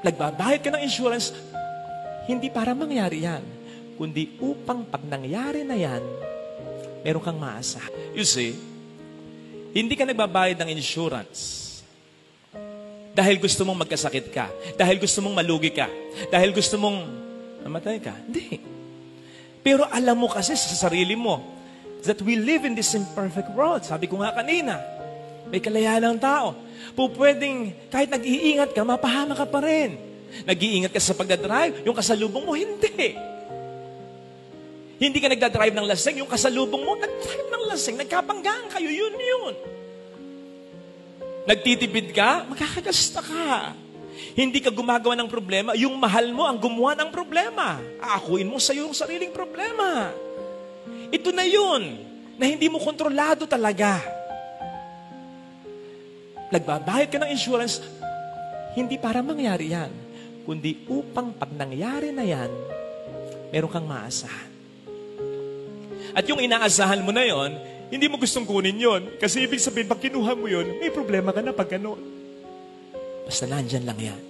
Nagbabayad ka ng insurance, hindi para mangyari yan, kundi upang pag nangyari na yan, meron kang maasa. You see, hindi ka nagbabayad ng insurance dahil gusto mong magkasakit ka, dahil gusto mong malugi ka, dahil gusto mong mamatay ka. Hindi. Pero alam mo kasi sa sarili mo that we live in this imperfect world. Sabi ko nga kanina, may kalayaan ng tao. Pwedeng kahit nag-iingat ka, mapahama ka pa rin. Nag-iingat ka sa pagdadrive, yung kasalubong mo, hindi. Hindi ka nagdadrive ng lasing, yung kasalubong mo, nagdrive ng lasing, nagkapanggaan kayo, yun. Nagtitipid ka, magkakagasta ka. Hindi ka gumagawa ng problema, yung mahal mo ang gumawa ng problema. Aakuin mo sa iyong sariling problema. Ito na yun, na hindi mo kontrolado talaga. Nagbabayad ka ng insurance, hindi para mangyari yan, kundi upang pag nangyari na yan, meron kang maasahan. At yung inaasahan mo na yon, hindi mo gustong kunin yon. Kasi ibig sabihin, pag kinuha mo yon, may problema ka na pag gano'n. Basta nandyan lang yan.